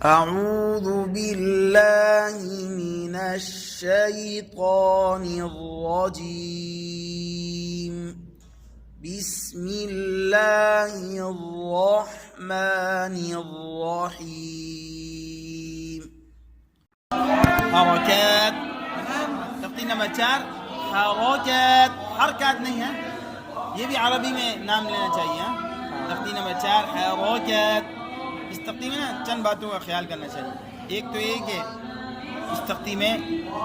أعوذ بالله من الشيطان الرجيم بسم الله الرحمن الرحيم. حركات تقطيع نمبر 4 حركات حرکات نہیں ہے، یہ بھی عربی میں نام لینا چاہیے. تقطیع نمبر 4 حرکات. اس تقطیع میں نا چند باتوں کا خیال کرنا چاہیے. ایک تو یہ کہ اس تقطیع میں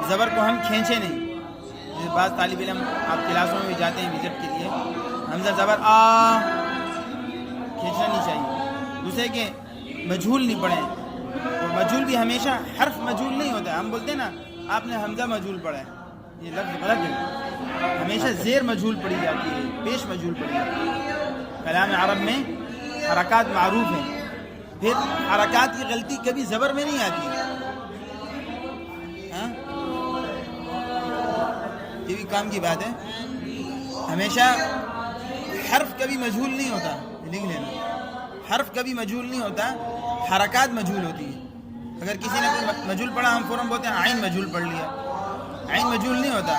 زبر کو ہم کھینچے نہیں. جیسے بعض طالب علم آپ کلاسوں میں بھی جاتے ہیں وزٹ کے لیے، حمزہ زبر آ کھینچنا نہیں چاہیے. دوسرے کہ مجہول نہیں پڑھیں، اور مجہول بھی ہمیشہ حرف مجہول نہیں ہوتا ہے. ہم بولتے ہیں نا آپ نے حمزہ مجہول پڑھا ہے، یہ لفظ غلط ہے. ہمیشہ زیر مجہول پڑھی جاتی ہے، پیش مجہول پڑھی جاتی ہے. کلام عرب میں حرکات معروف ہیں. پھر حرکات کی غلطی کبھی زبر میں نہیں آتی. یہ بھی کام کی بات ہے. ہمیشہ حرف کبھی مجہول نہیں ہوتا، لکھ لینا. حرف کبھی مجہول نہیں ہوتا، حرکات مجہول ہوتی ہیں. اگر کسی نے کوئی مجہول پڑھا، ہم فوراً بولتے ہیں عین مجہول پڑھ لیا. عین مجہول نہیں ہوتا.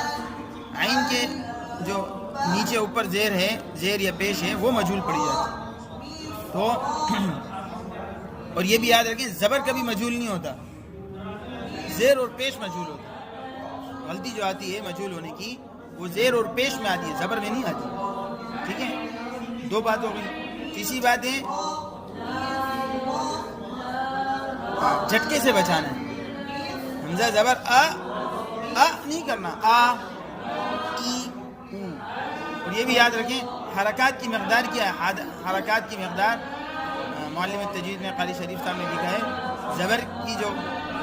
عین کے جو نیچے اوپر زیر ہے، زیر یا پیش ہے، وہ مجہول پڑھی جاتی ہے. تو اور یہ بھی یاد رکھیں زبر کبھی مجہول نہیں ہوتا، زیر اور پیش مجہول ہوتا ہے. غلطی جو آتی ہے مجہول ہونے کی وہ زیر اور پیش میں آتی ہے، زبر میں نہیں آتی. ٹھیک ہے، 2 بات ہو گئی. تیسری بات ہے جھٹکے سے بچانا ہے. حمزہ زبر آ نہیں کرنا، آ ای او. اور یہ بھی یاد رکھیں حرکات کی مقدار کیا ہے. حرکات کی مقدار معلم التجوید میں قاری شریف صاحب نے لکھا ہے، زبر کی جو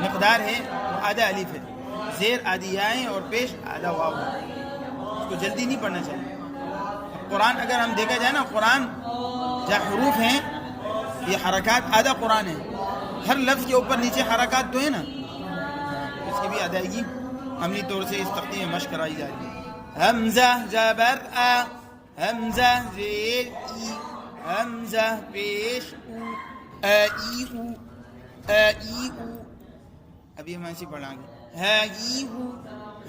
مقدار ہے وہ آدھا الف ہے، زیر آدھی یائیں اور پیش آدھا واو ہے. اس کو جلدی نہیں پڑھنا چاہیے. قرآن اگر ہم دیکھا جائے نا، قرآن جہاں حروف ہیں یہ حرکات آدھا قرآن ہے. ہر لفظ کے اوپر نیچے حرکات تو ہے نا، اس کی بھی ادائیگی عملی طور سے اس تقطیع میں مشق کرائی جائے گی. حمزہ زبر آ، حمزہ زیر ای، حمزہ پیش او، ای او، ای او. ابھی ہم ایسے پڑھیں گے ہی ہو،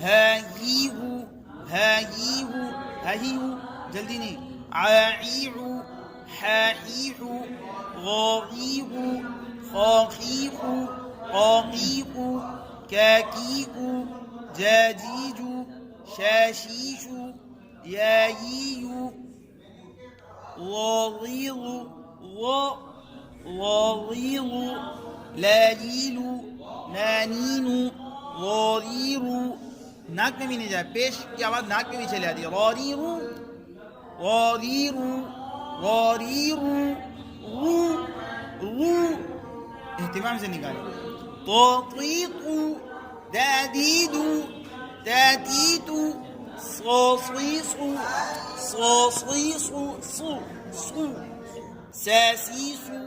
ہی ہو، ہی ہو، ہی ہو. جلدی نہیں. عی ہو، ہی ہو، غی ہو، خاقی ہو، قاقی ہو، کاکی ہو، جاجیجو، شاشیشو، یاییو، غاضیغ، غاضیغ، لالیلو، نانینو، غاریرو. ناک میں بھی نہیں جائے، پیش کی آواز ناک میں بھی چلے آتی ہے. غاریرو، غاریرو، غاریرو، غو، غو. اہتمام سے نکالیں. طاطیقو، دادیدو، تاتیتو، صاصیصو، صاصیصو، صو، صو، ساسیسو.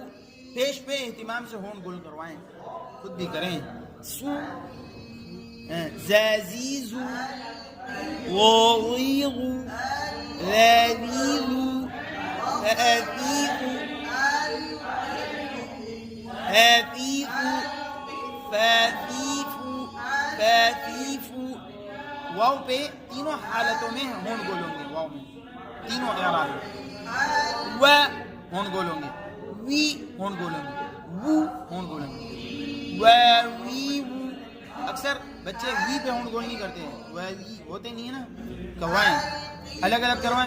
پیش پہ اہتمام سے ہون گول کروائیں، خود بھی کریں. سو، زازیزو، غاضیغو، لالیلو، فافیقو، حافیقو، فافیفو، فافیفو. واو پہ تینوں حالتوں میں ہون گول ہوں گے. واو میں تینوں اعراب ہیں. و ہون گول ہوں گے، وی ہون گول ہوں گے، وو ہون گول ہوں گے. وی وو. اکثر بچے وی پہ ہون گول نہیں کرتے ہیں، وی ہوتے نہیں ہے نا. کروائیں، الگ الگ کروائیں.